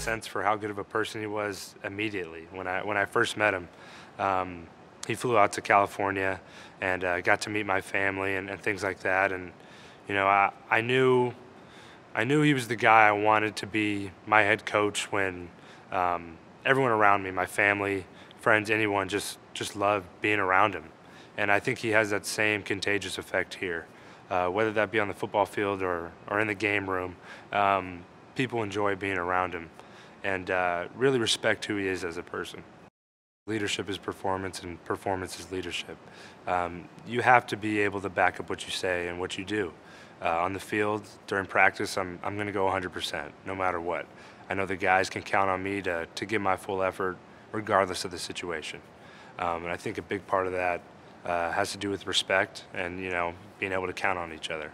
sense for how good of a person he was immediately when I first met him. He flew out to California and got to meet my family and things like that. And you know, I knew he was the guy I wanted to be my head coach when everyone around me, my family, friends, anyone, just loved being around him. And I think he has that same contagious effect here, whether that be on the football field or in the game room. People enjoy being around him and really respect who he is as a person. Leadership is performance, and performance is leadership. You have to be able to back up what you say and what you do. On the field, during practice, I'm going to go 100%, no matter what. I know the guys can count on me to give my full effort, regardless of the situation. And I think a big part of that has to do with respect and, you know, being able to count on each other.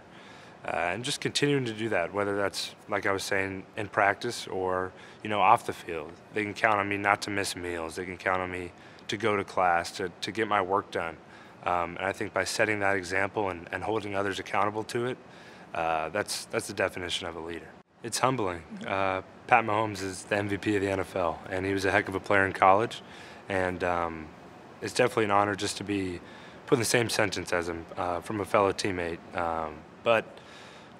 And just continuing to do that, whether that's, like I was saying, in practice or, you know, off the field. They can count on me not to miss meals. They can count on me to go to class, to get my work done. And I think by setting that example and holding others accountable to it, that's the definition of a leader. It's humbling. Pat Mahomes is the MVP of the NFL, and he was a heck of a player in college. And it's definitely an honor just to be put in the same sentence as him from a fellow teammate. But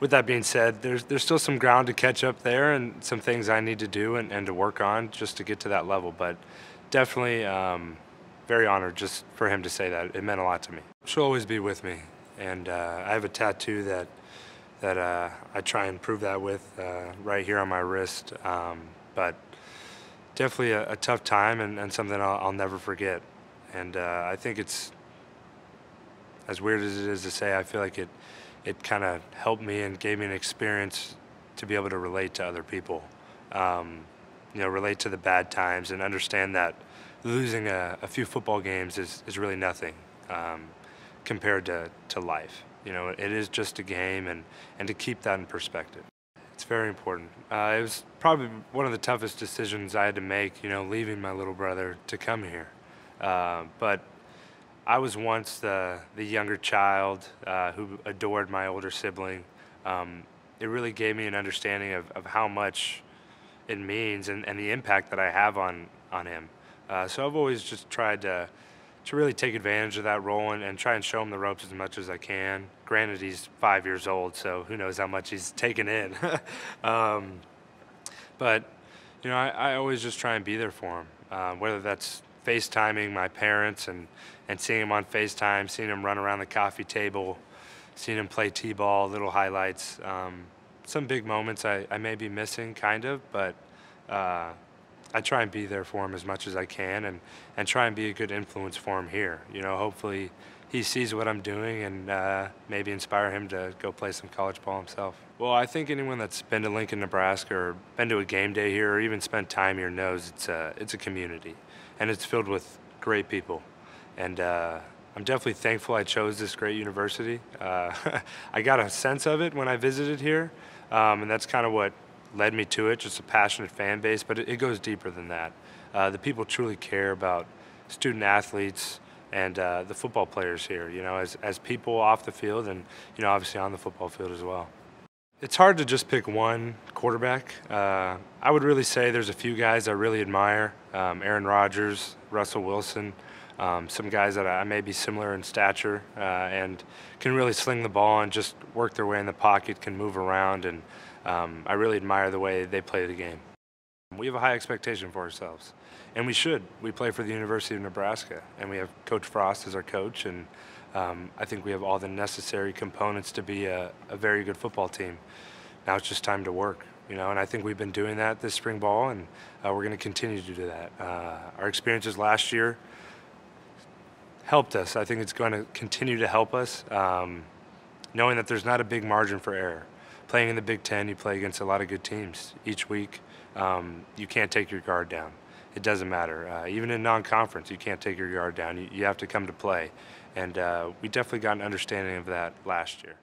with that being said, there's still some ground to catch up there and some things I need to do and to work on just to get to that level. But definitely very honored just for him to say that. It meant a lot to me. She'll always be with me. And I have a tattoo that I try and prove that with right here on my wrist. But definitely a tough time and something I'll never forget. And I think it's, as weird as it is to say, I feel like it kind of helped me and gave me an experience to be able to relate to other people. You know, relate to the bad times and understand that losing a few football games is really nothing compared to life. You know, it is just a game, and to keep that in perspective. It's very important. It was probably one of the toughest decisions I had to make, you know, leaving my little brother to come here. But I was once the younger child who adored my older sibling. It really gave me an understanding of how much it means and the impact that I have on him. So I've always just tried to really take advantage of that role and try and show him the ropes as much as I can. Granted, he's 5 years old, so who knows how much he's taken in. But, you know, I always just try and be there for him, whether that's FaceTiming my parents and seeing him on FaceTime, seeing him run around the coffee table, seeing him play t-ball, little highlights. Some big moments I may be missing, kind of, but I try and be there for him as much as I can and try and be a good influence for him here. You know, hopefully he sees what I'm doing and maybe inspire him to go play some college ball himself. Well, I think anyone that's been to Lincoln, Nebraska, or been to a game day here, or even spent time here knows it's a community, and it's filled with great people. And I'm definitely thankful I chose this great university. I got a sense of it when I visited here, and that's kind of what led me to it, just a passionate fan base, but it goes deeper than that. The people truly care about student athletes and the football players here, you know, as people off the field and, you know, obviously on the football field as well. It's hard to just pick one quarterback. I would really say there's a few guys I really admire. Aaron Rodgers, Russell Wilson, some guys that I may be similar in stature and can really sling the ball and just work their way in the pocket, can move around, and I really admire the way they play the game. We have a high expectation for ourselves, and we should. We play for the University of Nebraska, and we have Coach Frost as our coach, and I think we have all the necessary components to be a very good football team. Now it's just time to work, you know, and I think we've been doing that this spring ball, and we're going to continue to do that. Our experiences last year helped us. I think it's going to continue to help us, knowing that there's not a big margin for error. Playing in the Big Ten, you play against a lot of good teams each week. You can't take your guard down. It doesn't matter. Even in non-conference, you can't take your guard down. You have to come to play. And we definitely got an understanding of that last year.